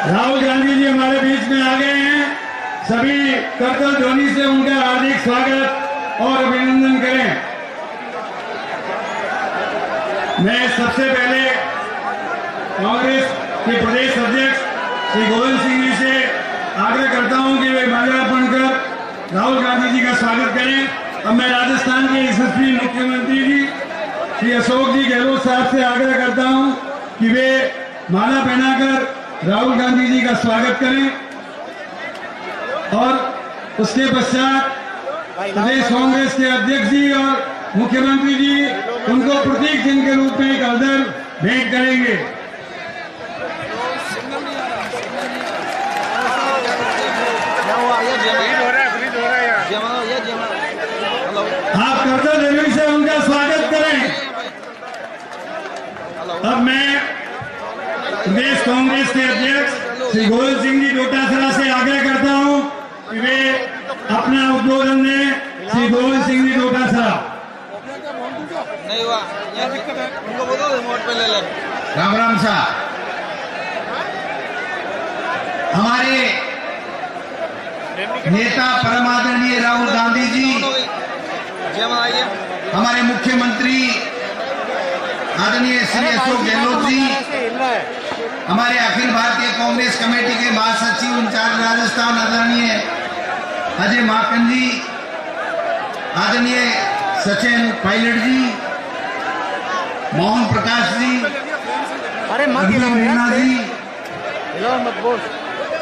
राहुल गांधी जी हमारे बीच में आ गए हैं। सभी करतल ध्वनि से उनका हार्दिक स्वागत और अभिनंदन करें। मैं सबसे पहले कांग्रेस के प्रदेश अध्यक्ष श्री गोविंद सिंह जी से आग्रह करता हूं कि वे माल्यार्पण कर राहुल गांधी जी का स्वागत करें। अब मैं राजस्थान के यशस्वी मुख्यमंत्री जी श्री अशोक जी गहलोत साहब से आग्रह करता हूं कि वे माला पहनाकर राहुल गांधी जी का स्वागत करें और उसके पश्चात प्रदेश कांग्रेस के अध्यक्ष जी और मुख्यमंत्री जी उनको प्रतीक चिन्ह के रूप में एक हरदर भेंट करेंगे। आप करतल ध्वनि से उनका स्वागत करें। अब मैं प्रदेश कांग्रेस के अध्यक्ष श्री गोविंद सिंह जी डोटासरा से आग्रह करता हूं कि वे अपना उद्बोधन दें। श्री गोविंद सिंह जी डोटासरा। नहीं हुआ, यह दिक्कत है, उनको बोलो रिमोट पे ले ले। राम राम साहब, हमारे नेता परम आदरणीय राहुल गांधी जी, हमारे मुख्यमंत्री आदरणीय श्री अशोक गहलोत जी, हमारे अखिल भारतीय कांग्रेस कमेटी के महासचिव इंचार्ज राजस्थान आदरणीय अजय माकन जी, आदरणीय सचिन पायलट जी, मोहन प्रकाश जी, मीना जी,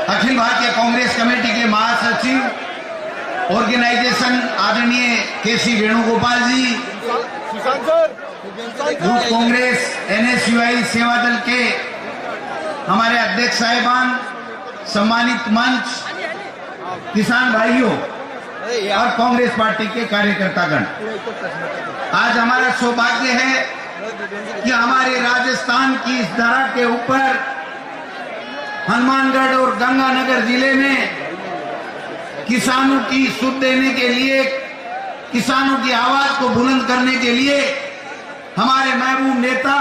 अखिल भारतीय कांग्रेस कमेटी के महासचिव ऑर्गेनाइजेशन आदरणीय केसी वेणुगोपाल जी, यूथ कांग्रेस NSUI सेवा दल के हमारे अध्यक्ष साहिबान, सम्मानित मंच, किसान भाइयों और कांग्रेस पार्टी के कार्यकर्तागण, आज हमारा सौभाग्य है कि हमारे राजस्थान की इस धरा के ऊपर हनुमानगढ़ और गंगानगर जिले में किसानों की सुध देने के लिए, किसानों की आवाज को बुलंद करने के लिए हमारे महबूब नेता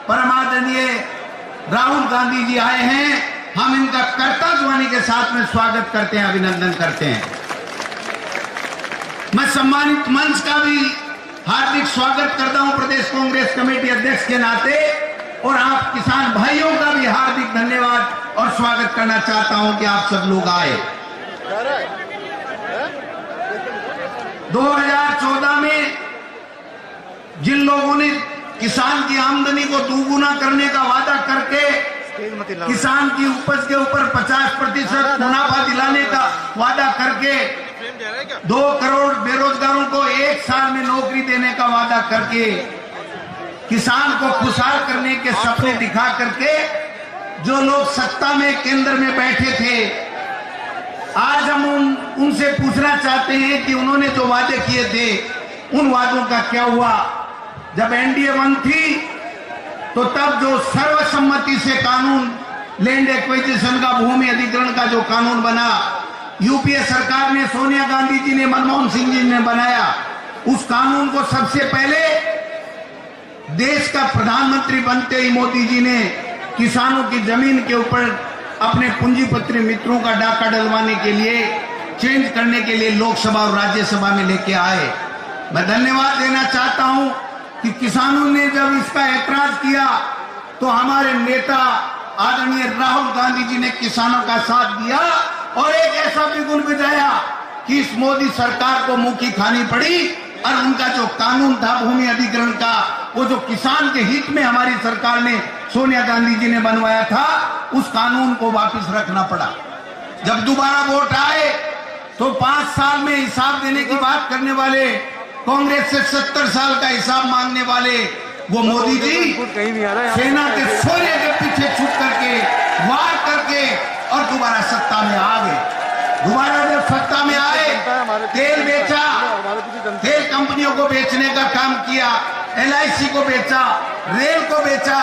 परमादरणीय राहुल गांधी जी आए हैं। हम इनका करतल ध्वनि के साथ में स्वागत करते हैं, अभिनंदन करते हैं। मैं सम्मानित मंच का भी हार्दिक स्वागत करता हूं प्रदेश कांग्रेस कमेटी अध्यक्ष के नाते, और आप किसान भाइयों का भी हार्दिक धन्यवाद और स्वागत करना चाहता हूं कि आप सब लोग आए। 2014 में जिन लोगों ने किसान की आमदनी को दोगुना करने का वादा करके किसान की उपज के ऊपर 50% मुनाफा दिलाने का वादा करके 2 करोड़ बेरोजगारों को 1 साल में नौकरी देने का वादा करके किसान को खुशहाल करने के सपने दिखा करके जो लोग सत्ता में केंद्र में बैठे थे, आज हम उनसे पूछना चाहते हैं कि उन्होंने जो वादे किए थे उन वादों का क्या हुआ। जब NDA 1 थी तो तब जो सर्वसम्मति से कानून लैंड एक्विजिशन का, भूमि अधिग्रहण का जो कानून बना, यूपीए सरकार ने, सोनिया गांधी जी ने, मनमोहन सिंह जी ने बनाया, उस कानून को सबसे पहले देश का प्रधानमंत्री बनते ही मोदी जी ने किसानों की जमीन के ऊपर अपने पूंजीपति मित्रों का डाका डलवाने के लिए, चेंज करने के लिए लोकसभा और राज्यसभा में लेके आए। मैं धन्यवाद देना चाहता हूं कि किसानों ने जब इसका ऐतराज किया तो हमारे नेता आदरणीय राहुल गांधी जी ने किसानों का साथ दिया और एक ऐसा बिगुल बजाया कि इस मोदी सरकार को मुंह की खानी पड़ी, और उनका जो कानून था भूमि अधिग्रहण का, वो जो किसान के हित में हमारी सरकार ने, सोनिया गांधी जी ने बनवाया था, उस कानून को वापस रखना पड़ा। जब दोबारा वोट आए तो 5 साल में हिसाब देने की बात करने वाले, कांग्रेस से 70 साल का हिसाब मांगने वाले वो मोदी जी सेना के सोने के पीछे छुप करके, वार करके और दोबारा सत्ता में आ गए। दोबारा जब सत्ता में आए, तेल बेचा, तेल कंपनियों को बेचने का काम किया, LIC को बेचा, रेल को बेचा,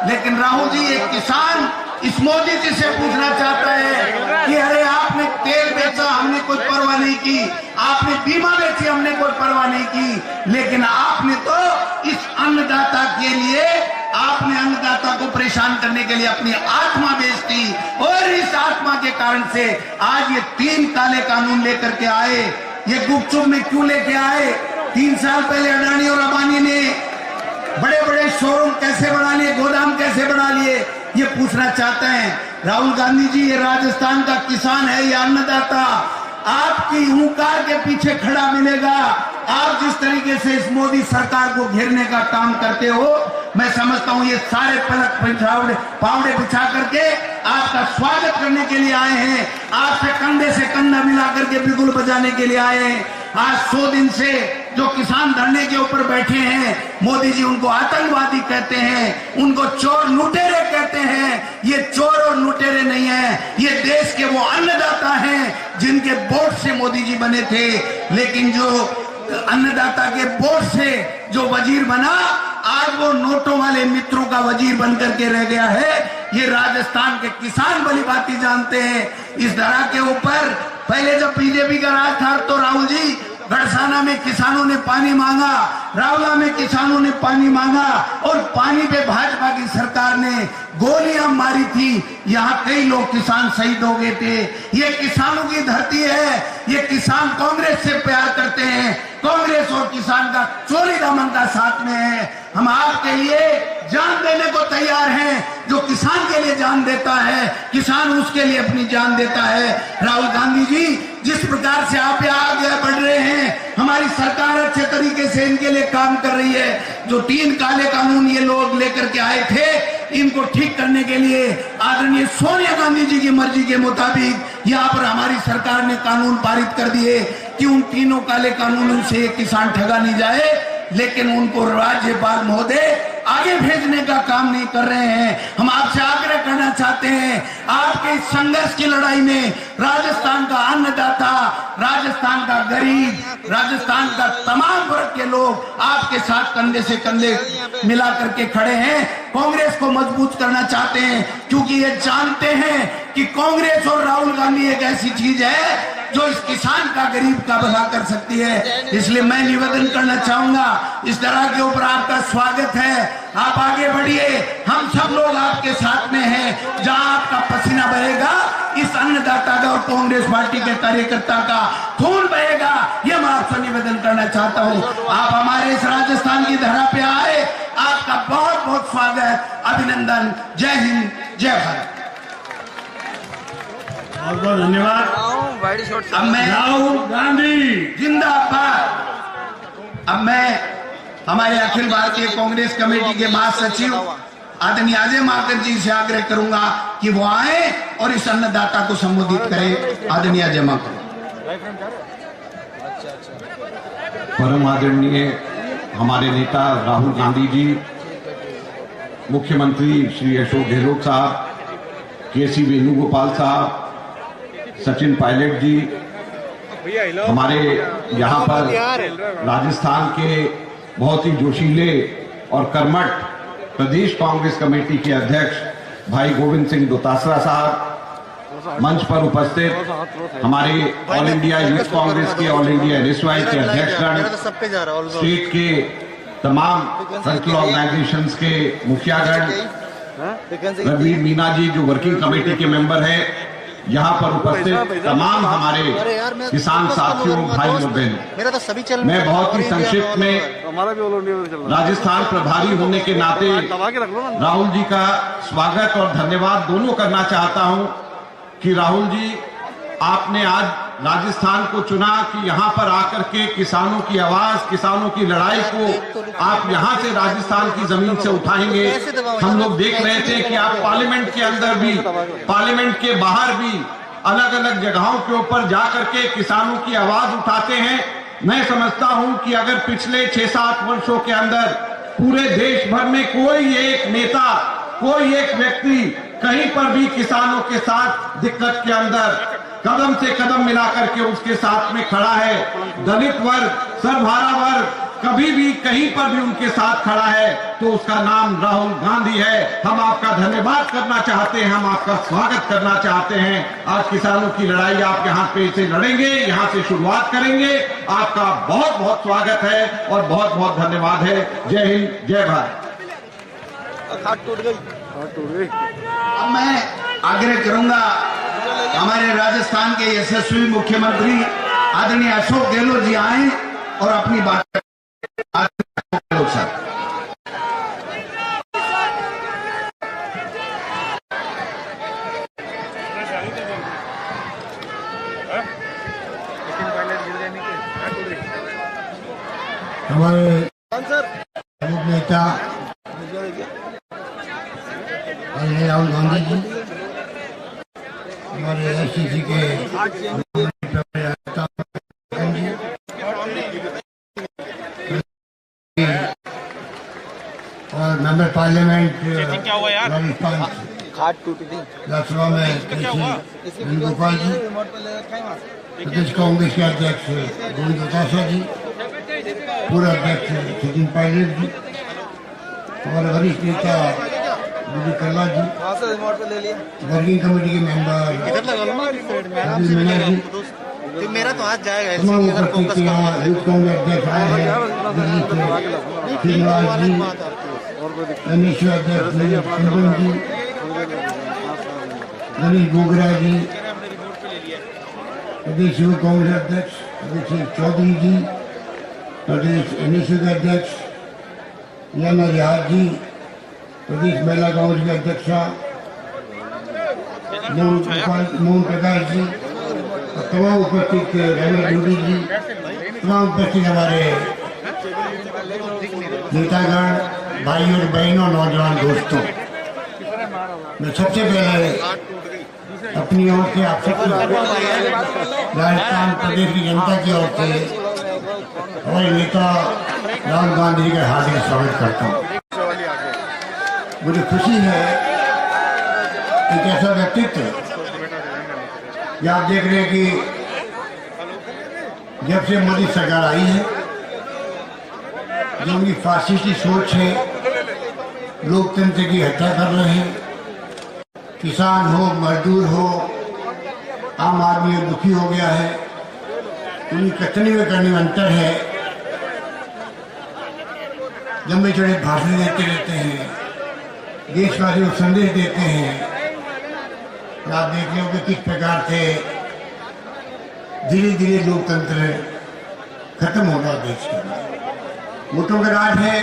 लेकिन राहुल जी, एक किसान इस मोदी जी से पूछना चाहता है कि अरे आपने तेल बेचा, हमने कोई परवाह नहीं की, आपने बीमा बेची, हमने कोई परवाह नहीं की, लेकिन आपने तो इस अन्नदाता के लिए आपने अन्नदाता को परेशान करने के लिए अपनी आत्मा बेच दी और इस आत्मा के कारण से आज ये 3 काले कानून लेकर के आए। ये गुपचुप में क्यों लेके आए? 3 साल पहले अडानी और अंबानी ने बड़े बड़े शोरूम कैसे बना लिए, गोदाम कैसे बना लिए, ये पूछना चाहते हैं। राहुल गांधी जी, ये राजस्थान का किसान है, ये अन्नदाता आपकी हुंकार के पीछे खड़ा मिलेगा। आप जिस तरीके से इस मोदी सरकार को घेरने का काम करते हो, मैं समझता हूं ये सारे पलक पावड़े बिछा करके आपका स्वागत करने के लिए आए हैं, आपसे कंधे से कंधा मिला करके बिगुल बजाने के लिए आए हैं। आज 100 दिन से जो किसान धरने के ऊपर बैठे हैं, मोदी जी उनको आतंकवादी कहते हैं, उनको चोर लुटेरे कहते हैं। ये चोर और लुटेरे नहीं है, ये देश के वो अन्नदाता हैं जिनके वोट से मोदी जी बने थे। लेकिन जो अन्नदाता के वोट से जो वजीर बना, आज वो नोटों वाले मित्रों का वजीर बनकर के रह गया है। ये राजस्थान के किसान भली भांति जानते हैं। इस धरा के ऊपर पहले जब बीजेपी का राज था तो राहुल जी गढ़साना में किसानों ने पानी मांगा, रावला में किसानों ने पानी मांगा और पानी पे भाजपा की सरकार ने गोलियां मारी थी। यहाँ कई लोग किसान शहीद हो गए थे। ये किसानों की धरती है। ये किसान कांग्रेस से प्यार करते हैं। कांग्रेस और किसान का चोरी दामन का साथ में है। हम आपके लिए जान देने को तैयार हैं। जो किसान के लिए जान देता है, किसान उसके लिए अपनी जान देता है। राहुल गांधी जी, जिस प्रकार से आप आगे बढ़ रहे हैं, हमारी सरकार अच्छे तरीके से इनके लिए काम कर रही है। जो 3 काले कानून ये लोग लेकर के आए थे, इनको ठीक करने के लिए आदरणीय सोनिया गांधी जी की मर्जी के मुताबिक यहाँ पर हमारी सरकार ने कानून पारित कर दिए कि उन 3 काले कानूनों से किसान ठगा नहीं जाए। लेकिन उनको राज्यपाल महोदय आगे भेजने का काम नहीं कर रहे हैं। हम आपसे आग्रह करना चाहते हैं, आपके इस संघर्ष की लड़ाई में राजस्थान का अन्नदाता, राजस्थान का गरीब, राजस्थान का तमाम वर्ग के लोग आपके साथ कंधे से कंधे मिला करके खड़े हैं। कांग्रेस को मजबूत करना चाहते हैं, क्योंकि ये जानते हैं कि कांग्रेस और राहुल गांधी एक ऐसी चीज है जो इस किसान का, गरीब का भला कर सकती है। इसलिए मैं निवेदन करना चाहूंगा, इस तरह के ऊपर आपका स्वागत है। आप आगे बढ़िए, हम सब लोग आपके साथ में हैं। जहां आपका पसीना बहेगा, इस अन्नदाता का और कांग्रेस पार्टी के कार्यकर्ता का खून बहेगा। ये मैं आपसे निवेदन करना चाहता हूं। आप हमारे इस राजस्थान की धरा पे आए, आपका बहुत बहुत स्वागत, अभिनंदन। जय हिंद, जय भारत। बहुत बहुत धन्यवाद। अब मैं राहुल गांधी जिंदाबाद। अब मैं हमारे अखिल भारतीय कांग्रेस कमेटी के महासचिव आदरणीय अजय माकड़ जी से आग्रह करूंगा कि वो आए और इस अन्नदाता को संबोधित करें। आदरणीय अजय माकड़। परम आदरणीय हमारे नेता राहुल गांधी जी, मुख्यमंत्री श्री अशोक गहलोत साहब, केसी वेणुगोपाल साहब, सचिन पायलट जी, हमारे यहाँ पर राजस्थान के बहुत ही जोशीले और कर्मठ प्रदेश कांग्रेस कमेटी के अध्यक्ष भाई गोविंद सिंह डोटासरा साहब, मंच पर उपस्थित हमारे ऑल इंडिया यूथ कांग्रेस के, ऑल इंडिया एनएसवाई के अध्यक्षगण, स्टेट के तमाम सर्कल ऑर्गेनाइजेशंस के मुखियागण, रघुवीर मीना जी जो वर्किंग कमेटी के मेंबर हैं, यहाँ पर उपस्थित तमाम हमारे किसान साथियों, भाई और बहन, मैं बहुत ही संक्षिप्त में राजस्थान प्रभारी होने के नाते राहुल जी का स्वागत और धन्यवाद दोनों करना चाहता हूं कि राहुल जी, आपने आज राजस्थान को चुना कि यहाँ पर आकर के किसानों की आवाज, किसानों की लड़ाई को आप यहाँ से राजस्थान की जमीन से उठाएंगे। हम लोग देख रहे थे कि आप पार्लियामेंट के अंदर भी, पार्लियामेंट के बाहर भी अलग अलग जगहों के ऊपर जाकर के किसानों की आवाज उठाते हैं। मैं समझता हूं कि अगर पिछले 6-7 वर्षों के अंदर पूरे देश भर में कोई एक नेता, कोई एक व्यक्ति कहीं पर भी किसानों के साथ दिक्कत के अंदर कदम से कदम मिलाकर के उसके साथ में खड़ा है, दलित वर्ग, सर्वहारा वर्ग कभी भी कहीं पर भी उनके साथ खड़ा है, तो उसका नाम राहुल गांधी है। हम आपका धन्यवाद करना चाहते हैं, हम आपका स्वागत करना चाहते हैं। आज किसानों की लड़ाई आप यहाँ पे से लड़ेंगे, यहाँ से शुरुआत करेंगे। आपका बहुत बहुत स्वागत है और बहुत बहुत धन्यवाद है। जय हिंद, जय भारत। खाट टूट गई। अब मैं आग्रह करूंगा हमारे राजस्थान के यशस्वी मुख्यमंत्री आदरणीय अशोक गहलोत जी आए और अपनी बात गहलोत साहब। हमारे प्रमुख नेता राहुल गांधी जी, हमारे ICC के और मेंबर पार्लियामेंट राजस्थान खाट टूटी थी। लोकसभा में KC वेणुगोपाल जी, प्रदेश कांग्रेस के अध्यक्ष गोविंद वतासा जी, पूर्व अध्यक्ष सचिन पायलट जी, हमारे वरिष्ठ नेता विजय कल्ला जी, वहाँ से रिमोट पे ले लिया। वर्किंग कमेटी के मेंबर रवि मीणा जी, तो मेरा तो आज जाएगा तमाम उपस्थित यहाँ यूथ कांग्रेस अध्यक्ष आए हैं दिल्ली से, श्रीनिवास जी, अनिश्वर अध्यक्ष सिंधन जी, गणेश बोगरा जी, प्रदेश युवा कांग्रेस अध्यक्ष अभिषेक चौधरी जी, प्रदेश NSU के अध्यक्ष याना रियाज जी, प्रदेश महिला कांग्रेस की अध्यक्षा मोहन प्रकाश जी और तमाम उपस्थित रवि डूडी जी, तमाम उपस्थित हमारे नेतागण, भाई और बहनों, नौजवान दोस्तों, मैं सबसे पहले अपनी ओर से आप सबको राजस्थान प्रदेश की जनता की ओर से हमारे नेता राहुल गांधी जी का हार्दिक स्वागत करता हूँ। मुझे खुशी है एक ऐसा व्यक्तित्व जो आप देख रहे हैं कि जब से मोदी सरकार आई है, जो उनकी फासिस्टी सोच है, लोकतंत्र की हत्या कर रहे हैं, किसान हो, मजदूर हो, आम आदमी दुखी हो गया है, उनकी कथनी में करने में अंतर है। लंबे चौड़े भाषण देते रहते हैं, देशवासियों को संदेश देते हैं। आप देख रहे हो कि किस प्रकार से धीरे धीरे लोकतंत्र खत्म हो रहा देश का। वोटों का राज है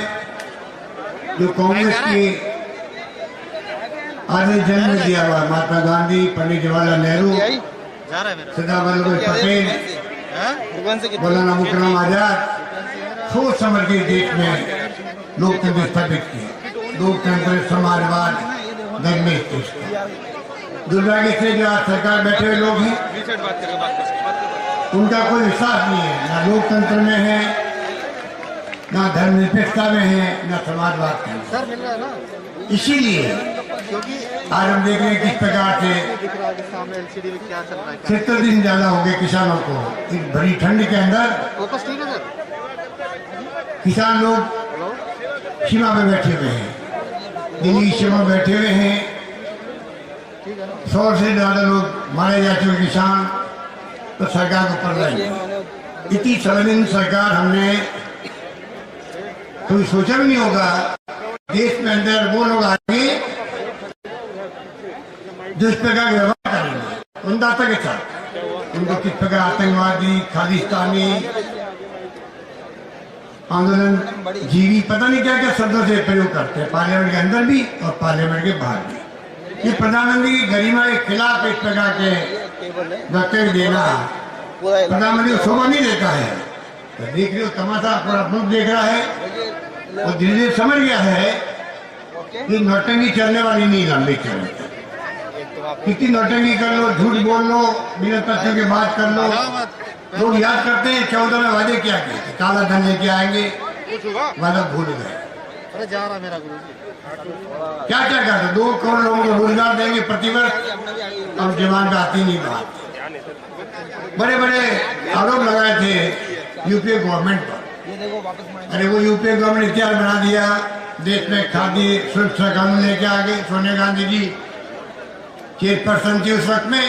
जो कांग्रेस की आदि जन्म दिया हुआ महात्मा गांधी, पंडित जवाहरलाल नेहरू, सरदार वल्लभ भाई पटेल, मौलाना मुकरम आजाद सोच समझ के देश में लोकतंत्र स्थापित किया। लोकतंत्र, समाजवाद, धर्मेश देश का। दुर्भाग्य से जो आज सरकार बैठे हुए लोग हैं, उनका कोई विश्वास नहीं है, ना लोकतंत्र में है, ना धर्मनिरपेक्षता में है, ना समाजवाद में। इसीलिए आज हम देख रहे हैं किस प्रकार से 70 दिन ज्यादा हो गए किसानों को इस भरी ठंड के अंदर किसान लोग सीमा में बैठे हुए हैं, दिल्ली सीमा में बैठे हुए हैं। 100 से ज्यादा लोग मारे जा चुके किसान, तो सरकार को पड़ रही है। इतनी संवेदनशील सरकार हमने कोई सोचा भी नहीं होगा। देश में अंदर वो लोग आएंगे जो इस प्रकार व्यवहार करेंगे उनदाता के साथ। उनको किस प्रकार आतंकवादी, खालिस्तानी, आंदोलन जीवी, पता नहीं क्या क्या शब्दों से प्रयोग करते हैं, पार्लियामेंट के अंदर भी और पार्लियामेंट के बाहर भी। ये प्रधानमंत्री की गरिमा के खिलाफ इस प्रकार के वक्तव्य देना प्रधानमंत्री को शोभा नहीं देता है। तो देख रहे हो तमाशा पूरा मुल्क देख रहा है और धीरे धीरे समझ गया है कि नौटंकी चलने वाली नहीं, लंबी चलने। कितनी नौटंकी कर लो, झूठ बोल लो, बिना तथ्यों की बात कर लो। लोग याद करते हैं 14 में वादे क्या किए, काला धन लेके आएंगे, वादा भूल गए। क्या क्या करते, 2 करोड़ लोगों को रोजगार देंगे प्रतिवर्ष, अब जवान का आती नहीं बात। बड़े बड़े आरोप लगाए थे यूपीए गवर्नमेंट पर। अरे वो यूपीए गवर्नमेंट इतिहास बना दिया, देश में खादी सुरक्षा कानून लेके आ गए। सोनिया गांधी जी चेयरपर्सन थी उस वक्त में।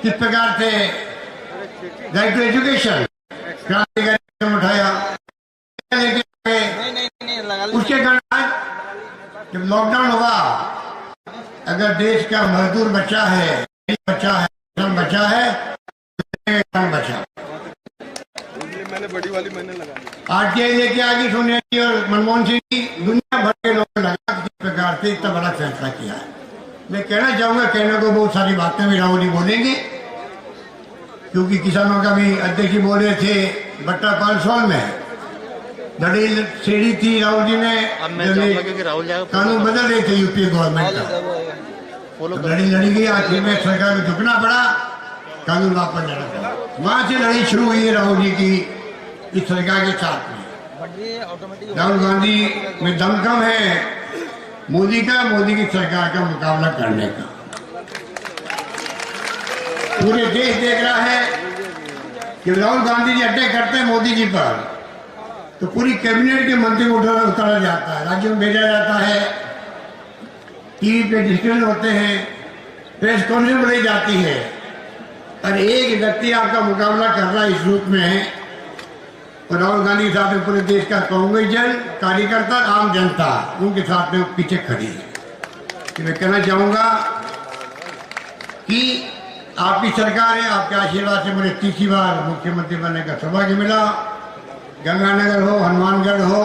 किस प्रकार से राइट टू एजुकेशन क्रांतिकारी उठाया, उसके कारण जब लॉकडाउन हुआ, अगर देश का मजदूर बचा है, किसान बचा आरटीआई लेके आगे सोनिया जी और मनमोहन सिंह जी, दुनिया भर के लोग लगा किस प्रकार से इतना बड़ा फैसला किया है। मैं कहना चाहूंगा, कहने को बहुत सारी बातें भी राहुल जी बोलेंगे, क्योंकि किसानों का भी अध्यक्ष जी बोल रहे थे बट्टा पालसौल में दलील सीढ़ी थी। राहुल जी ने कानून बदल रहे थे यूपी गवर्नमेंट का, लड़ी लड़ी गई, आखिर में सरकार को झुकना पड़ा, कानून वापस जाना पड़ा। वहां से लड़ाई शुरू हुई है राहुल जी की इस सरकार के साथ में। राहुल गांधी में दम कम है मोदी की सरकार का मुकाबला करने का। पूरे देश देख रहा है कि राहुल गांधी जी अटैक करते हैं मोदी जी पर, तो पूरी कैबिनेट के मंत्री को उतारा जाता है, राज्यों में भेजा जाता है, टीवी पे डिस्कशन होते हैं, प्रेस कॉन्फ्रेंस बनाई जाती है, और एक व्यक्ति आपका मुकाबला कर रहा है इस रूप में। और राहुल गांधी के साथ में पूरे देश का कांग्रेस जन, कार्यकर्ता, आम जनता उनके साथ में पीछे खड़ी है। तो मैं कहना चाहूंगा कि आपकी सरकार है, आपके आशीर्वाद से मुझे तीसरी बार मुख्यमंत्री बनने का सौभाग्य मिला। गंगानगर हो, हनुमानगढ़ हो,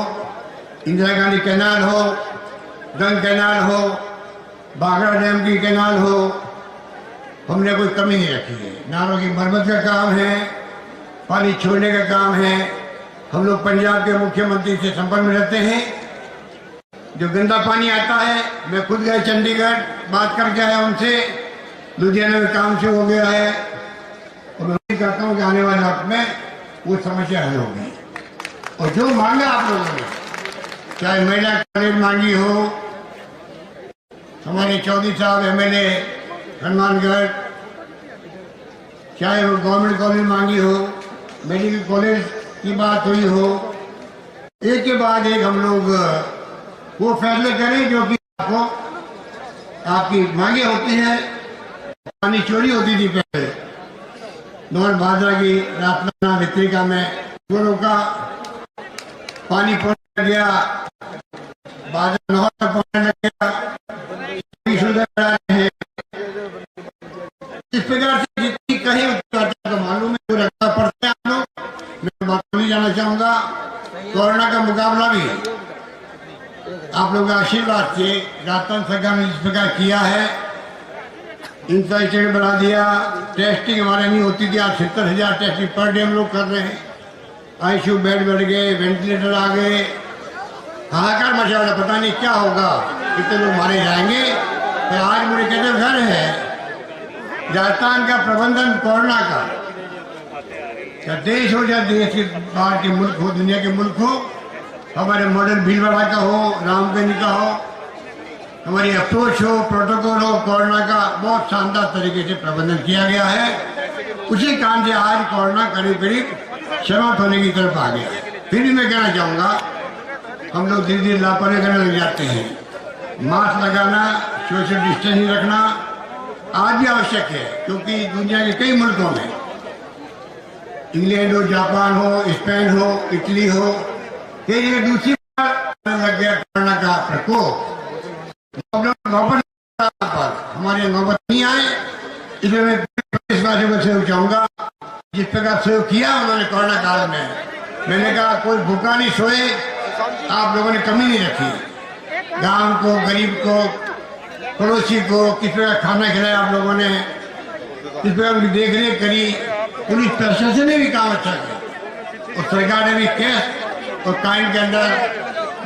इंदिरा गांधी कैनाल हो, गंग कैनाल हो, बागड़ा डैम की कैनाल हो, हमने कोई कमी नहीं रखी है। नालों की मरम्मत का काम है, पानी छोड़ने का काम है। हम लोग पंजाब के मुख्यमंत्री से संपर्क में रहते हैं। जो गंदा पानी आता है, मैं खुद गया चंडीगढ़, बात करके आया उनसे, लुधियाना में काम शुरू हो गया है, और मैं उम्मीद करता हूँ कि आने वाले वक्त में वो समस्या हल होगी। और जो मांगा आप लोगों ने, चाहे महिला कॉलेज मांगी हो, हमारे चौधरी साहब एमएलए हनुमानगढ़, चाहे वो गवर्नमेंट कॉलेज मांगी हो, मेडिकल कॉलेज की बात हुई हो, एक के बाद एक हम लोग वो फैसले करें जो कि आपको आपकी मांगे होती है। पानी चोरी होती थी पहले, नॉर्थ भादरा की रातना वित्रिका में दोनों का पानी पहुंच गया, बादल नहर तक पहुंचने लग गया, सुधर रहे हैं। इस प्रकार से जितनी कहीं तो मालूम है, जो रखना पड़ता है आप लोग। मैं बात नहीं जाना चाहूंगा, कोरोना का मुकाबला भी आप लोगों के आशीर्वाद से राजस्थान सरकार ने जिस प्रकार किया है, इंफ्रास्ट्रक्चर बढ़ा दिया, टेस्टिंग हमारे नहीं होती थी, आज 70,000 टेस्टिंग पर डे हम लोग कर रहे हैं। आईसीयू बेड बढ़ गए, वेंटिलेटर आ गए, हाहाकार मचा रहा, पता नहीं क्या होगा, कितने लोग मारे जाएंगे। तो आज मुझे कहते घर है राजस्थान का प्रबंधन कोरोना का, या देश हो या देश के बाहर के मुल्क हो, दुनिया के मुल्क हो, हमारे मॉडल भीलवाड़ा का हो, रामगंज का हो, हमारी अप्रोच हो, प्रोटोकॉल हो, कोरोना का बहुत शानदार तरीके से प्रबंधन किया गया है। उसी कारण से आज कोरोना करीब करीब समाप्त होने की तरफ आ गया। फिर भी मैं कहना चाहूंगा, हम लोग धीरे धीरे लापरवाही करने लग जाते हैं। मास्क लगाना, सोशल डिस्टेंसिंग रखना आज भी आवश्यक है, क्योंकि दुनिया के कई मुल्कों में, इंग्लैंड हो, जापान हो, स्पेन हो, इटली हो, कई जगह दूसरी बार लग गया कोरोना का प्रकोप। हमारे नौबत नहीं आए, इसलिए मैं देशवासियों को सहयोग चाहूंगा, जिस प्रकार सहयोग किया उन्होंने कोरोना काल में। मैंने कहा कोई भूखा नहीं सोए, आप लोगों ने कमी नहीं रखी। गांव को, गरीब को, पड़ोसी को किस प्रकार खाना खिलाया आप लोगों ने, इस प्रकार उनकी देख रेख करी। पुलिस प्रशासन ने भी काम अच्छा किया, और सरकार ने भी कैश और काइन के अंदर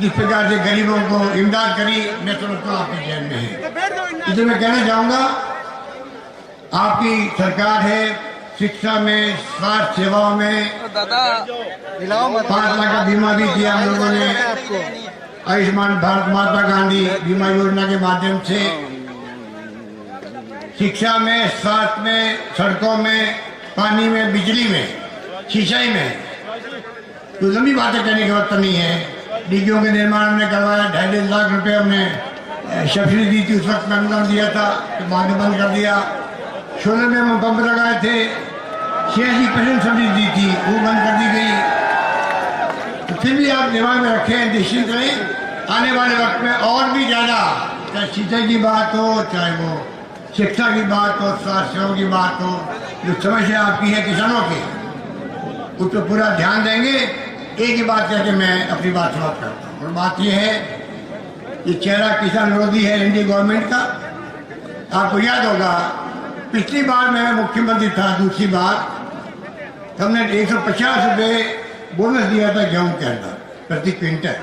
जिस प्रकार से गरीबों को इमदाद करी, मैं समझता हूँ आपके जहन में है। इसलिए मैं कहना चाहूंगा, आपकी सरकार है, शिक्षा में, स्वास्थ्य सेवाओं में 5 लाख का बीमा भी दिया हम लोगों ने। आयुष्मान भारत महात्मा गांधी बीमा योजना के माध्यम से शिक्षा में, स्वास्थ्य में, सड़कों में, पानी में, बिजली में, सिंचाई में, तो लंबी बातें करने की जरूरत नहीं है। डीगियों के निर्माण हमने करवाया, 2.5 लाख रुपए हमने सब्सिडी दी थी, उस वक्त अनुदान दिया था, तो बाद में बंद कर दिया। सोलर में हम पंप लगाए थे, 86% सब्सिडी दी थी, वो बंद कर दी गई। तो फिर भी आप दिमाग में रखें, निश्चित करें, आने वाले वक्त में और भी ज्यादा, चाहे सिंचाई की बात हो, चाहे वो शिक्षा की बात हो, स्वास्थ्य सेवाओं की बात हो, जो समस्या आपकी है किसानों की, उस पर पूरा ध्यान देंगे। एक ही बात कहकर मैं अपनी बात समाप्त करता हूँ, और बात यह है, ये चेहरा किसान विरोधी है एनडीए गवर्नमेंट का। आपको याद होगा पिछली बार मैं मुख्यमंत्री था, दूसरी बार हमने 150 रुपये बोनस दिया था गेहूं के अंदर प्रति क्विंटल।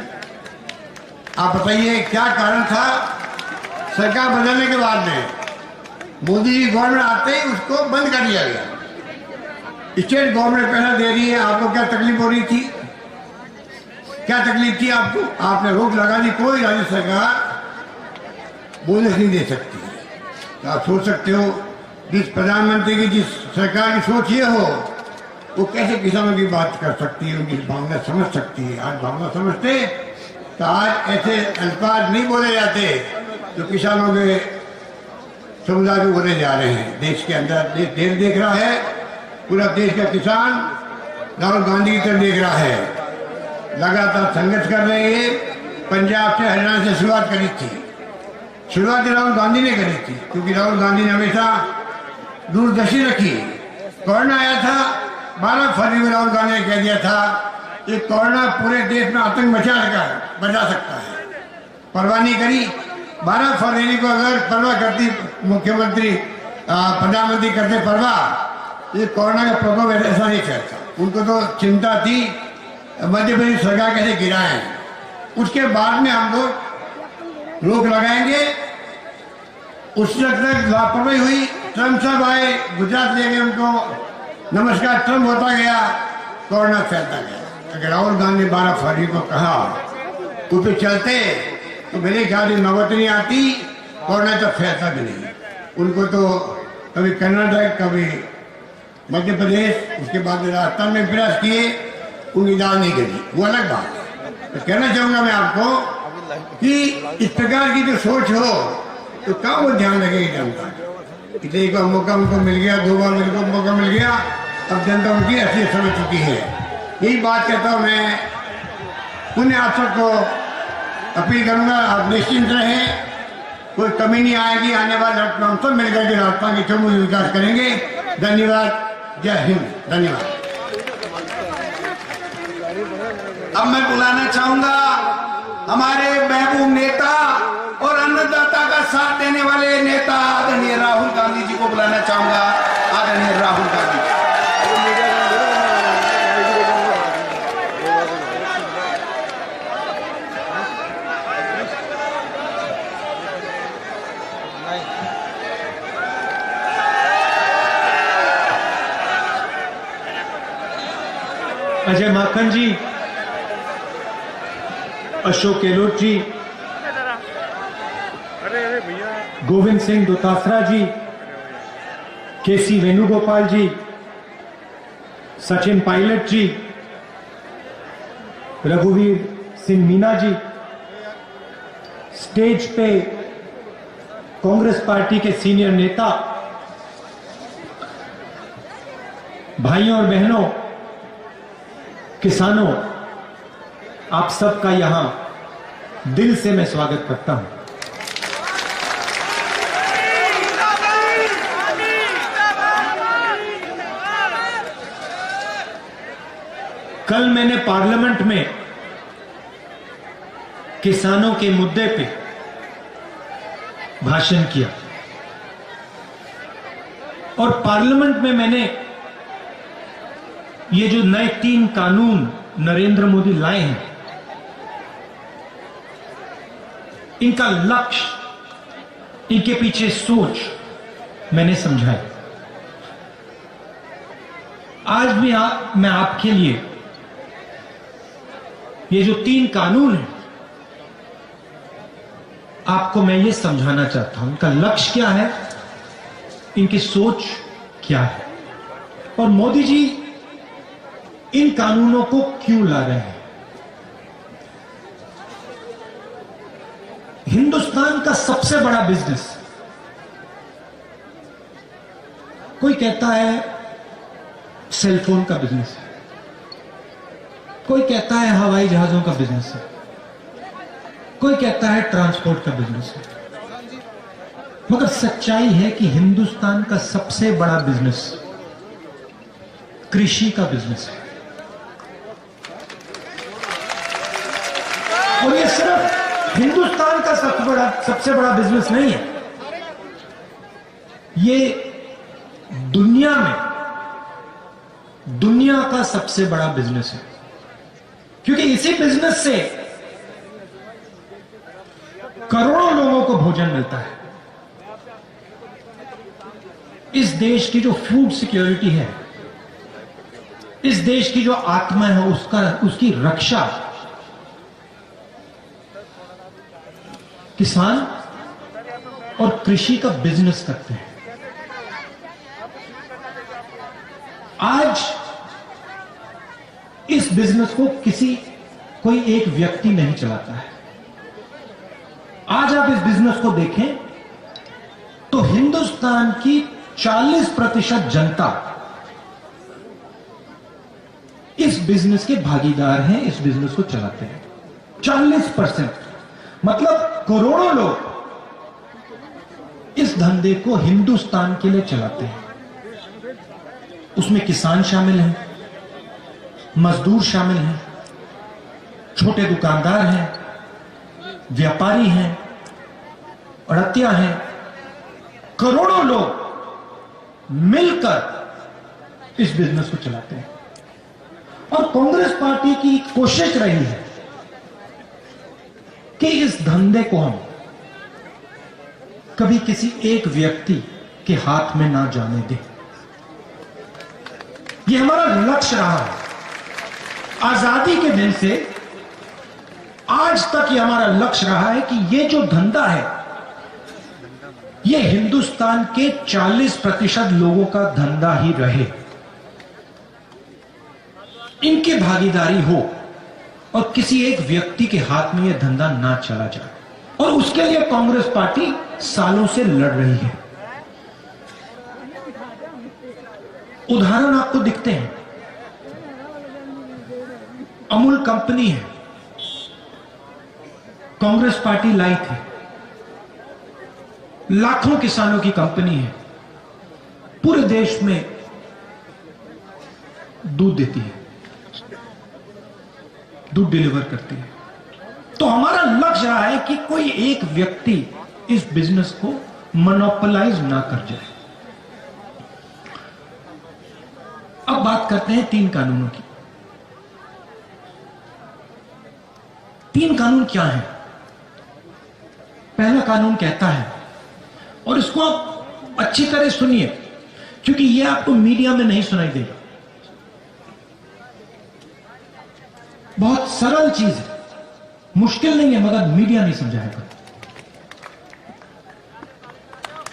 आप बताइए क्या कारण था? सरकार बदलने के बाद में मोदी जी गवर्नमेंट आते ही उसको बंद कर दिया गया। स्टेट गवर्नमेंट पैसा दे रही है, आपको क्या तकलीफ हो रही थी? क्या तकलीफ थी आपको? आपने रोक लगा दी, कोई राज्य सरकार बोनस नहीं दे सकती। तो आप सोच सकते हो जिस प्रधानमंत्री की, जिस सरकार की सोच ये हो, वो कैसे किसानों की बात कर सकती है, उनकी भावना समझ सकती है। आज भावना समझते तो आज ऐसे अल्फाज नहीं बोले जाते जो किसानों के समुदाय को बोले जा रहे हैं। देश के अंदर देश देख रहा है, पूरा देश का किसान राहुल गांधी की तरफ देख रहा है, लगातार संघर्ष कर रहे हैं। पंजाब से हरियाणा से शुरुआत करी थी, शुरुआत राहुल गांधी ने करी थी, क्योंकि राहुल गांधी ने हमेशा दूरदर्शी रखी। कोरोना आया था 12 फरवरी में, राहुल गांधी ने कह दिया था ये कोरोना पूरे देश में आतंक बचा सकता है, परवाह नहीं करी। 12 फरवरी को अगर परवाह करती मुख्यमंत्री, प्रधानमंत्री करते परवाह, ये कोरोना का प्रकोप ऐसा नहीं फैलता। उनको तो चिंता थी मध्य प्रदेश सरकार कैसे गिराएं। उसके बाद में हम लोग रोक लगाएंगे। उस वक्त तक लापरवाही हुई, ट्रम्प साहब आए, गुजरात ले गए उनको, नमस्कार ट्रम्प होता गया, कोरोना फैलता गया। अगर राहुल गांधी ने 12 फरवरी को कहा उस पर चलते तो मेरे ख्याल से नौबत नहीं आती, कोरोना तो फैलता भी नहीं। उनको तो कभी कर्नाटक, कभी मध्य प्रदेश, उसके बाद राजस्थान में प्रयास किए, उनकी दाल नहीं गई, वो अलग बात है। तो कहना चाहूंगा मैं आपको कि इस प्रकार की जो सोच हो तो कहाँ वो ध्यान रखेगी जनता। इतने का मौका उनको मिल गया, 2 बार मेरे को मौका मिल गया, अब जनता उनकी असलियत समझ चुकी है। यही बात कहता हूँ मैं, पुण्य आप सबको अपील करूंगा, आप निश्चिंत रहें, कोई कमी नहीं आएगी। आने वाले हम सब मिलकर के राजस्थान के चौमुखी विकास करेंगे। धन्यवाद, जय हिंद, धन्यवाद। अब मैं बुलाना चाहूंगा हमारे महबूब नेता और अन्नदाता का साथ देने वाले नेता आदरणीय राहुल गांधी जी को बुलाना चाहूंगा। आदरणीय राहुल गांधी जी। अजय माखन जी, अशोक गहलोत जी, गोविंद सिंह दोतासरा जी, केसी वेणुगोपाल जी, सचिन पायलट जी, रघुवीर सिंह मीना जी, स्टेज पे कांग्रेस पार्टी के सीनियर नेता, भाइयों और बहनों, किसानों, आप सबका यहां दिल से मैं स्वागत करता हूं। कल मैंने पार्लियामेंट में किसानों के मुद्दे पे भाषण किया और पार्लियामेंट में मैंने ये जो नए 3 कानून नरेंद्र मोदी लाए हैं, इनका लक्ष्य, इनके पीछे सोच मैंने समझाई। आज भी मैं आपके लिए ये जो 3 कानून हैं, आपको मैं ये समझाना चाहता हूं, इनका लक्ष्य क्या है, इनकी सोच क्या है और मोदी जी इन कानूनों को क्यों ला रहे हैं। हिंदुस्तान का सबसे बड़ा बिजनेस, कोई कहता है सेलफोन का बिजनेस है, कोई कहता है हवाई जहाजों का बिजनेस है, कोई कहता है ट्रांसपोर्ट का बिजनेस है, मगर सच्चाई है कि हिंदुस्तान का सबसे बड़ा बिजनेस कृषि का बिजनेस है। और ये सिर्फ हिंदुस्तान का सबसे बड़ा बिजनेस नहीं है, ये दुनिया का सबसे बड़ा बिजनेस है, क्योंकि इसी बिजनेस से करोड़ों लोगों को भोजन मिलता है। इस देश की जो फूड सिक्योरिटी है, इस देश की जो आत्मा है, उसकी रक्षा किसान और कृषि का बिजनेस करते हैं। आज इस बिजनेस को कोई एक व्यक्ति नहीं चलाता है। आज आप इस बिजनेस को देखें तो हिंदुस्तान की 40% जनता इस बिजनेस के भागीदार हैं, इस बिजनेस को चलाते हैं। 40% मतलब करोड़ों लोग इस धंधे को हिंदुस्तान के लिए चलाते हैं। उसमें किसान शामिल हैं, मजदूर शामिल हैं, छोटे दुकानदार हैं, व्यापारी हैं, अड़तिया हैं, करोड़ों लोग मिलकर इस बिजनेस को चलाते हैं। और कांग्रेस पार्टी की कोशिश रही है कि इस धंधे को हम कभी किसी एक व्यक्ति के हाथ में ना जाने दें। यह हमारा लक्ष्य रहा है। आजादी के दिन से आज तक यह हमारा लक्ष्य रहा है कि यह जो धंधा है, यह हिंदुस्तान के 40% लोगों का धंधा ही रहे, इनकी भागीदारी हो और किसी एक व्यक्ति के हाथ में यह धंधा ना चला जाए। और उसके लिए कांग्रेस पार्टी सालों से लड़ रही है। उदाहरण आपको दिखते हैं। अमूल कंपनी है, कांग्रेस पार्टी लाई थी। लाखों किसानों की कंपनी है, पूरे देश में दूध देती है, दूध डिलीवर करती है। तो हमारा लक्ष्य रहा है कि कोई एक व्यक्ति इस बिजनेस को मोनोपोलाइज ना कर जाए। अब बात करते हैं 3 कानूनों की। 3 कानून क्या है? पहला कानून कहता है, और इसको आप अच्छी तरह सुनिए क्योंकि यह आपको मीडिया में नहीं सुनाई देगा। बहुत सरल चीज है, मुश्किल नहीं है, मगर मीडिया नहीं समझाएगा।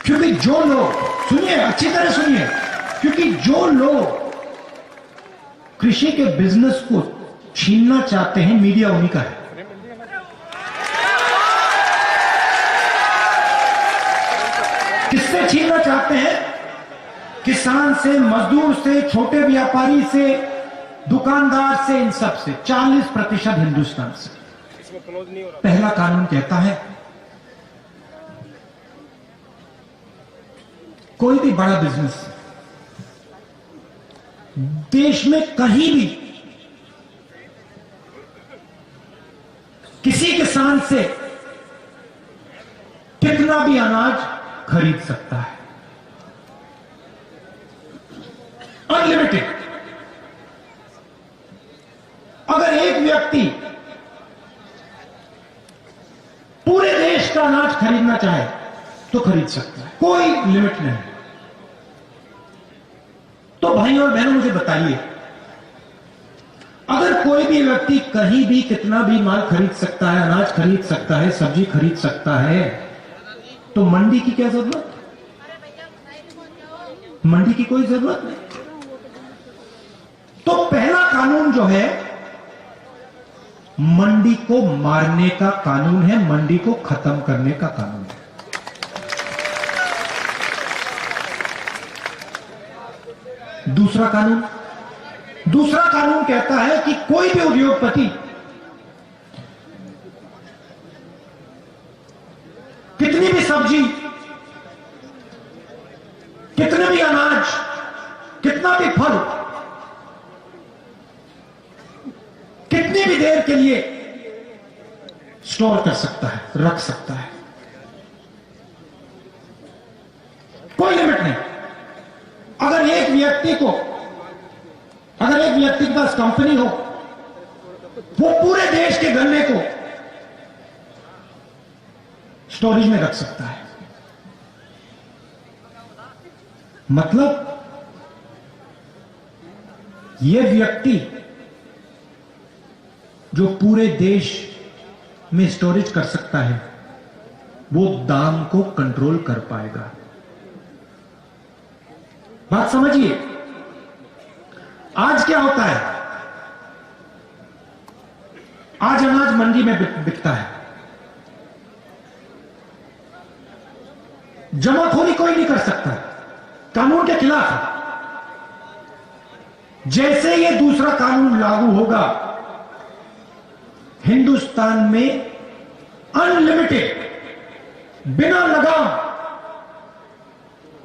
क्योंकि जो लोग, सुनिए अच्छी तरह सुनिए, क्योंकि जो लोग कृषि के बिजनेस को छीनना चाहते हैं, मीडिया उन्हीं का है। किससे छीनना चाहते हैं? किसान से, मजदूर से, छोटे व्यापारी से, दुकानदार से, इन सब से। 40% हिंदुस्तान से। पहला कानून कहता है, कोई भी बड़ा बिजनेस देश में कहीं भी किसी किसान से कितना भी अनाज खरीद सकता है, अनलिमिटेड। अगर एक व्यक्ति पूरे देश का अनाज खरीदना चाहे तो खरीद सकता है, कोई लिमिट नहीं। तो भाई और बहनों मुझे बताइए, अगर कोई भी व्यक्ति कहीं भी कितना भी माल खरीद सकता है, अनाज खरीद सकता है, सब्जी खरीद सकता है, तो मंडी की क्या जरूरत? मंडी की कोई जरूरत नहीं। तो पहला कानून जो है, मंडी को मारने का कानून है, मंडी को खत्म करने का कानून है। दूसरा कानून कहता है कि कोई भी उद्योगपति फल कितनी भी देर के लिए स्टोर कर सकता है, रख सकता है, कोई लिमिट नहीं। अगर एक व्यक्ति के पास कंपनी हो, वो पूरे देश के गन्ने को स्टोरेज में रख सकता है। मतलब यह व्यक्ति जो पूरे देश में स्टोरेज कर सकता है, वो दाम को कंट्रोल कर पाएगा। बात समझिए। आज क्या होता है? आज अनाज मंडी में बिकता है, जमाखोरी कोई नहीं कर सकता, कानून के खिलाफ है। जैसे ये दूसरा कानून लागू होगा, हिंदुस्तान में अनलिमिटेड बिना लगाम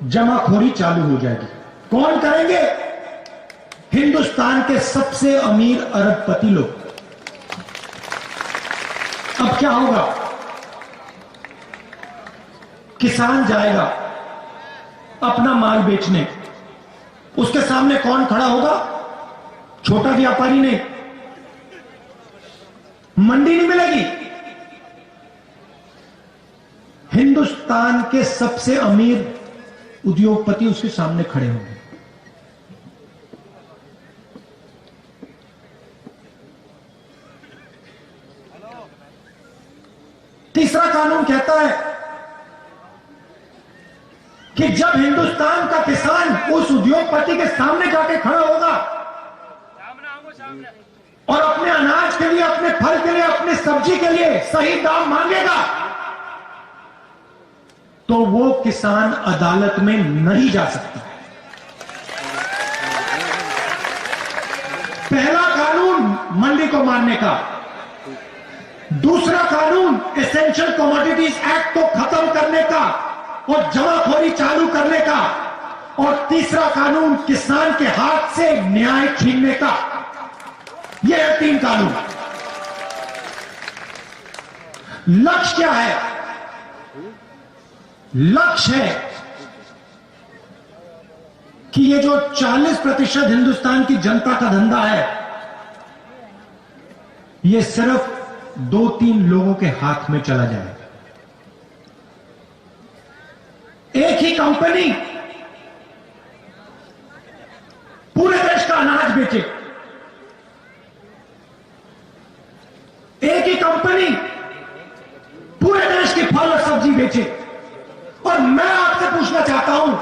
जमाखोरी चालू हो जाएगी। कौन करेंगे? हिंदुस्तान के सबसे अमीर अरबपति लोग। अब क्या होगा? किसान जाएगा अपना माल बेचने, उसके सामने कौन खड़ा होगा? छोटा व्यापारी नहीं, मंडी नहीं मिलेगी। हिंदुस्तान के सबसे अमीर उद्योगपति उसके सामने खड़े होंगे। तीसरा कानून कहता है कि जब हिंदुस्तान का किसान उस उद्योगपति के सामने जाके खड़ा होगा और अपने अनाज के लिए, अपने फल के लिए, अपने सब्जी के लिए सही दाम मांगेगा, तो वो किसान अदालत में नहीं जा सकता। पहला कानून मंडी को मारने का, दूसरा कानून एसेंशियल कमोडिटीज एक्ट को खत्म करने का और जमाखोरी चालू करने का, और तीसरा कानून किसान के हाथ से न्याय छीनने का। यह है 3 कानून। लक्ष्य क्या है? लक्ष्य है कि ये जो 40% हिंदुस्तान की जनता का धंधा है, ये सिर्फ 2-3 लोगों के हाथ में चला जाए। एक ही कंपनी पूरे देश का अनाज बेचे, एक ही कंपनी पूरे देश की फल और सब्जी बेचे। और मैं आपसे पूछना चाहता हूं,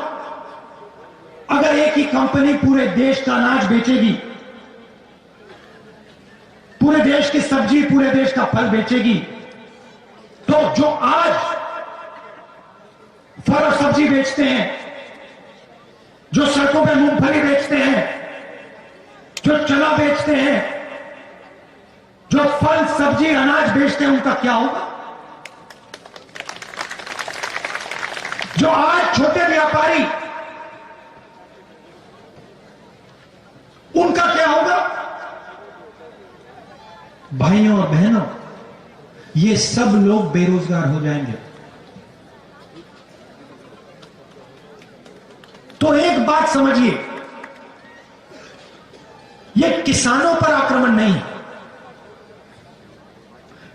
अगर एक ही कंपनी पूरे देश का अनाज बेचेगी, पूरे देश की सब्जी, पूरे देश का फल बेचेगी, तो जो आज फल और सब्जी बेचते हैं, जो सड़कों पे मूंगफली बेचते हैं, जो चना बेचते हैं, जो फल सब्जी अनाज बेचते हैं, उनका क्या होगा? जो आज छोटे व्यापारी, उनका क्या होगा? भाइयों और बहनों, ये सब लोग बेरोजगार हो जाएंगे। तो एक बात समझिए, यह किसानों पर आक्रमण नहीं,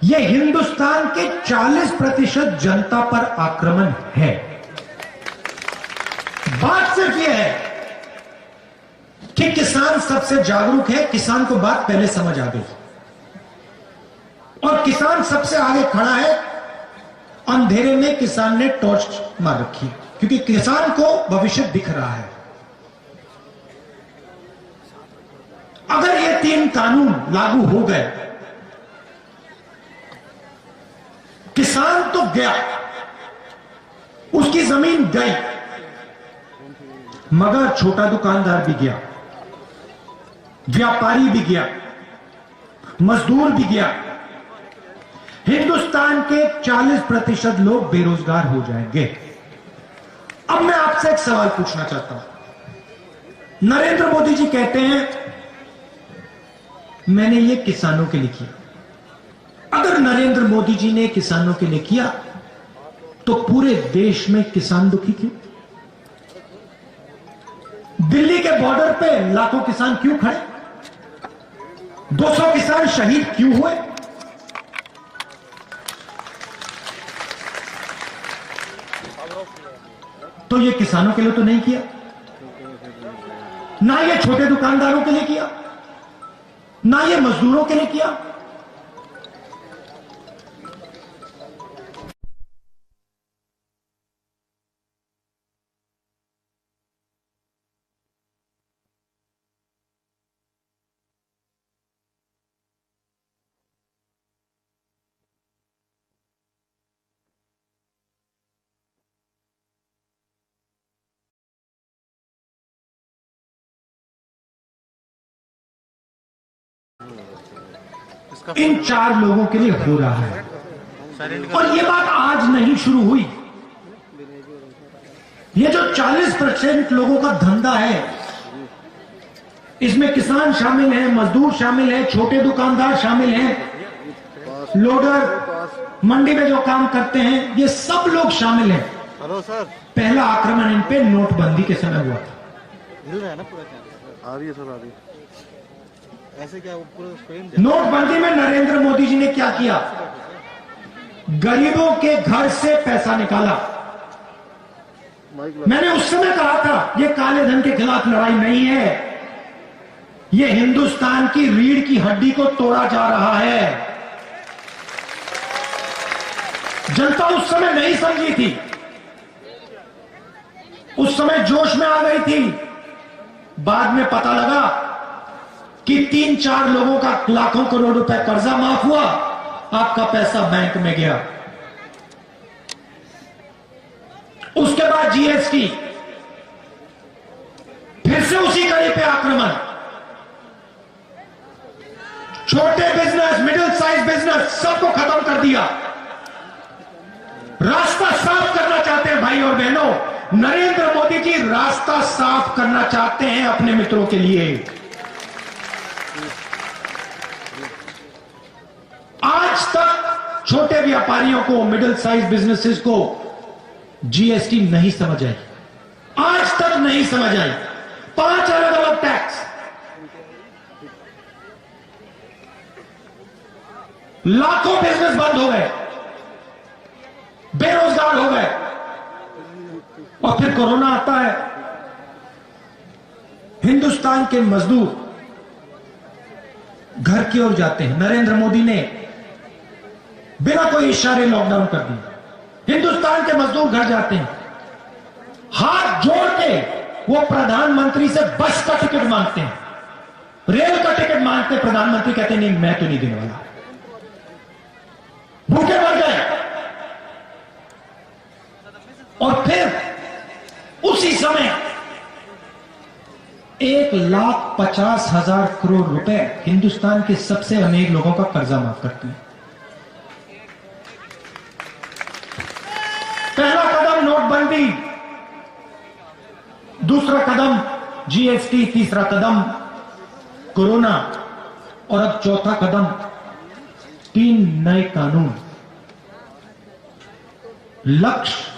यह हिंदुस्तान के 40% जनता पर आक्रमण है। बात सिर्फ यह है कि किसान सबसे जागरूक है, किसान को बात पहले समझ आ गई, और किसान सबसे आगे खड़ा है। अंधेरे में किसान ने टॉर्च मार रखी है, क्योंकि किसान को भविष्य दिख रहा है। अगर ये 3 कानून लागू हो गए, किसान तो गया, उसकी जमीन गई, मगर छोटा दुकानदार भी गया, व्यापारी भी गया, मजदूर भी गया। हिंदुस्तान के 40% लोग बेरोजगार हो जाएंगे। अब मैं आपसे एक सवाल पूछना चाहता हूं, नरेंद्र मोदी जी कहते हैं मैंने ये किसानों के लिए किया। अगर नरेंद्र मोदी जी ने किसानों के लिए किया तो पूरे देश में किसान दुखी क्यों? दिल्ली के बॉर्डर पे लाखों किसान क्यों खड़े? 200 किसान शहीद क्यों हुए? तो ये किसानों के लिए तो नहीं किया, ना ये छोटे दुकानदारों के लिए किया, ना ये मजदूरों के लिए किया। इन 4 लोगों के लिए हो रहा है। और ये बात आज नहीं शुरू हुई। ये जो 40% लोगों का धंधा है, इसमें किसान शामिल हैं, मजदूर शामिल हैं, छोटे दुकानदार शामिल हैं, लोडर, मंडी में जो काम करते हैं, ये सब लोग शामिल हैं। हेलो सर, पहला आक्रमण इन पे नोटबंदी के समय हुआ था। हिल रहा है ना पूरा? आ रही है सर, आ रही है। ऐसे क्या पूरा स्क्रीन? नोटबंदी में नरेंद्र मोदी जी ने क्या किया? गरीबों के घर से पैसा निकाला। मैंने उस समय कहा था ये काले धन के खिलाफ लड़ाई नहीं है, ये हिंदुस्तान की रीढ़ की हड्डी को तोड़ा जा रहा है। जनता उस समय नहीं समझी थी, उस समय जोश में आ गई थी। बाद में पता लगा कि 3-4 लोगों का लाखों करोड़ रुपए कर्जा माफ हुआ, आपका पैसा बैंक में गया। उसके बाद जीएसटी, फिर से उसी कड़ी पे आक्रमण। छोटे बिजनेस, मिडिल साइज बिजनेस सबको खत्म कर दिया। रास्ता साफ करना चाहते हैं भाई और बहनों, नरेंद्र मोदी जी रास्ता साफ करना चाहते हैं अपने मित्रों के लिए। आज तक छोटे व्यापारियों को, मिडिल साइज बिजनेसेस को जीएसटी नहीं समझ आई, आज तक नहीं समझ आई। 5 अलग अलग टैक्स, लाखों बिजनेस बंद हो गए, बेरोजगार हो गए। और फिर कोरोना आता है, हिंदुस्तान के मजदूर घर की ओर जाते हैं। नरेंद्र मोदी ने बिना कोई इशारे लॉकडाउन कर दिया। हिंदुस्तान के मजदूर घर जाते हैं, हाथ जोड़ के वो प्रधानमंत्री से बस का टिकट मांगते हैं, रेल का टिकट मांगते हैं। प्रधानमंत्री कहते हैं नहीं, मैं तो नहीं देने वाला। भूखे मर गए। और फिर उसी समय 1,50,000 करोड़ रुपए हिंदुस्तान के सबसे अमीर लोगों का कर्जा माफ करते हैं। पहला कदम नोटबंदी, दूसरा कदम जीएसटी, तीसरा कदम कोरोना, और अब चौथा कदम 3 नए कानून। लक्ष्य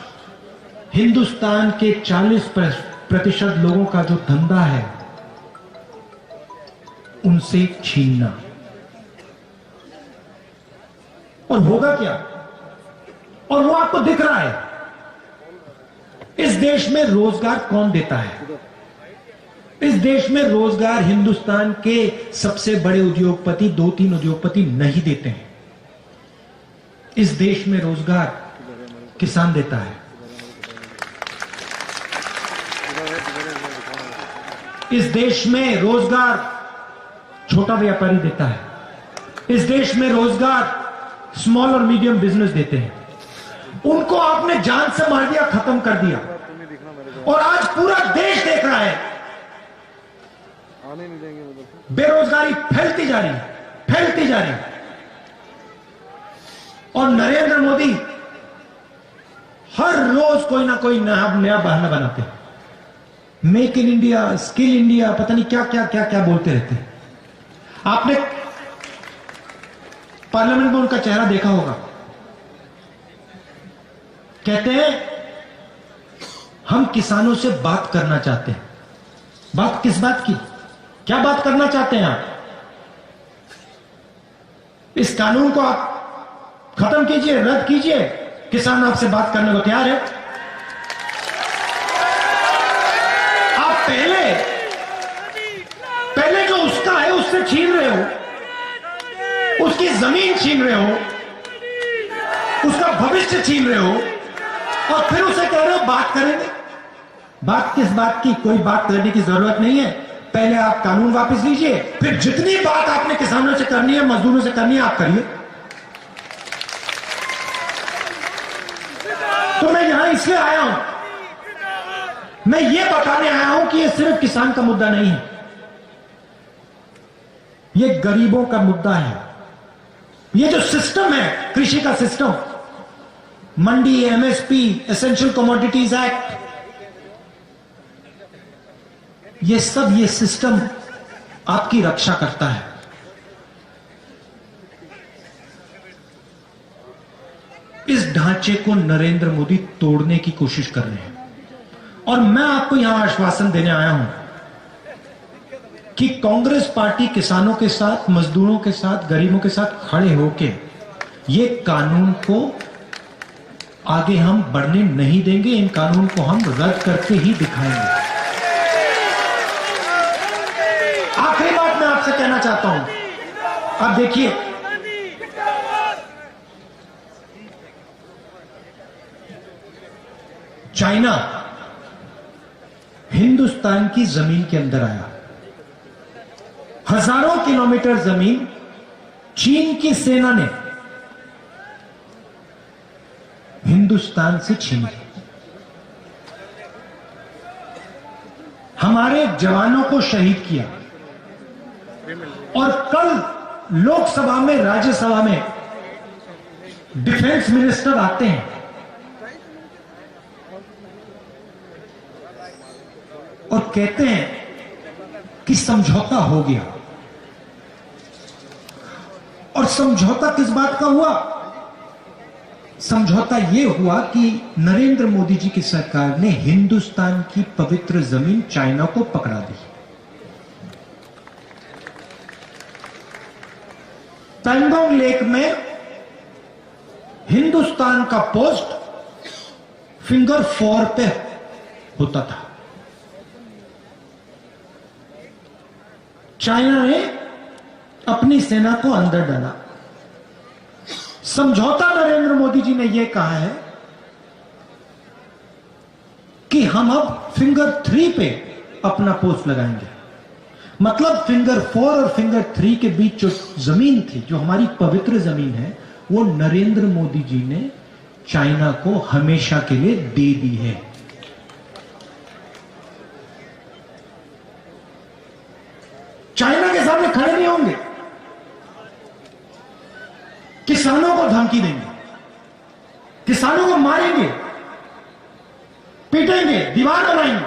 हिंदुस्तान के 40% लोगों का जो धंधा है उनसे छीनना। और होगा क्या? और वो आपको दिख रहा है। इस देश में रोजगार कौन देता है? इस देश में रोजगार हिंदुस्तान के सबसे बड़े उद्योगपति, 2-3 उद्योगपति नहीं देते हैं। इस देश में रोजगार किसान देता है। इस देश में रोजगार छोटा व्यापारी देता है। इस देश में रोजगार स्मॉल और मीडियम बिजनेस देते हैं। उनको आपने जान से मार दिया, खत्म कर दिया। और आज पूरा देश देख रहा है बेरोजगारी फैलती जा रही है, फैलती जा रही है। और नरेंद्र मोदी हर रोज कोई ना कोई नया बहाना बनाते हैं। Make in India, skill India, पता नहीं क्या क्या क्या क्या बोलते रहते हैं। आपने पार्लियामेंट में उनका चेहरा देखा होगा। कहते हैं हम किसानों से बात करना चाहते हैं। बात किस बात की? क्या बात करना चाहते हैं आप? इस कानून को आप खत्म कीजिए, रद्द कीजिए। किसान आपसे बात करने को तैयार है। आप पहले जो उसका है उससे छीन रहे हो, उसकी जमीन छीन रहे हो, उसका भविष्य छीन रहे हो, और फिर उसे कह रहे हो बात करेंगे। बात किस बात की? कोई बात करने की जरूरत नहीं है। पहले आप कानून वापस लीजिए, फिर जितनी बात आपने किसानों से करनी है, मजदूरों से करनी है, आप करिए। तो मैं यहां इसलिए आया हूं, मैं ये बताने आया हूं कि ये सिर्फ किसान का मुद्दा नहीं है, ये गरीबों का मुद्दा है। ये जो सिस्टम है, कृषि का सिस्टम, मंडी, एमएसपी, एसेंशियल कमोडिटीज एक्ट, ये सब, ये सिस्टम आपकी रक्षा करता है। इस ढांचे को नरेंद्र मोदी तोड़ने की कोशिश कर रहे हैं, और मैं आपको यहां आश्वासन देने आया हूं कि कांग्रेस पार्टी किसानों के साथ, मजदूरों के साथ, गरीबों के साथ खड़े होकर ये कानून को आगे हम बढ़ने नहीं देंगे। इन कानून को हम रद्द करके ही दिखाएंगे। आखिरी बात मैं आपसे कहना चाहता हूं, अब देखिए, चाइना हिंदुस्तान की जमीन के अंदर आया। हजारों किलोमीटर जमीन चीन की सेना ने हिंदुस्तान से छीनी। हमारे जवानों को शहीद किया, और कल लोकसभा में, राज्यसभा में डिफेंस मिनिस्टर आते हैं और कहते हैं कि समझौता हो गया। और समझौता किस बात का हुआ? समझौता यह हुआ कि नरेंद्र मोदी जी की सरकार ने हिंदुस्तान की पवित्र जमीन चाइना को पकड़ा दी। पैंगोंग लेक में हिंदुस्तान का पोस्ट फिंगर 4 पे होता था। चाइना ने अपनी सेना को अंदर डाला। समझौता नरेंद्र मोदी जी ने यह कहा है कि हम अब फिंगर 3 पे अपना पोस्ट लगाएंगे। मतलब फिंगर 4 और फिंगर 3 के बीच जो जमीन थी, जो हमारी पवित्र जमीन है, वो नरेंद्र मोदी जी ने चाइना को हमेशा के लिए दे दी है। चाइना के सामने खड़े नहीं होंगे, किसानों को धमकी देंगे, किसानों को मारेंगे, पीटेंगे, दीवार बनाएंगे,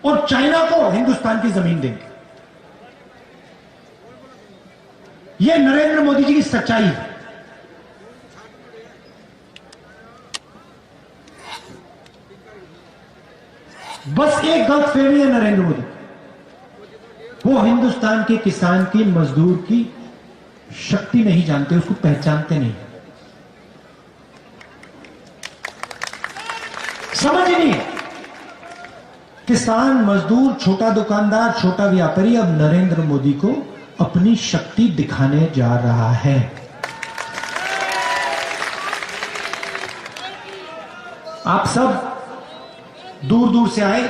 और चाइना को हिंदुस्तान की जमीन देंगे। यह नरेंद्र मोदी जी की सच्चाई है। बस एक गलतफहमी है नरेंद्र मोदी, वो हिंदुस्तान के किसान की, मजदूर की शक्ति नहीं जानते, उसको पहचानते नहीं, समझ ही नहीं। किसान, मजदूर, छोटा दुकानदार, छोटा व्यापारी अब नरेंद्र मोदी को अपनी शक्ति दिखाने जा रहा है। आप सब दूर दूर से आए,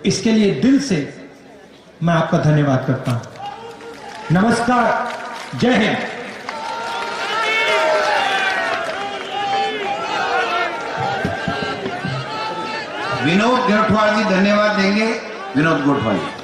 इसके लिए दिल से मैं आपका धन्यवाद करता हूं। नमस्कार, जय हिंद। विनोद गोठवाल जी धन्यवाद देंगे। विनोद गोठवाल जी।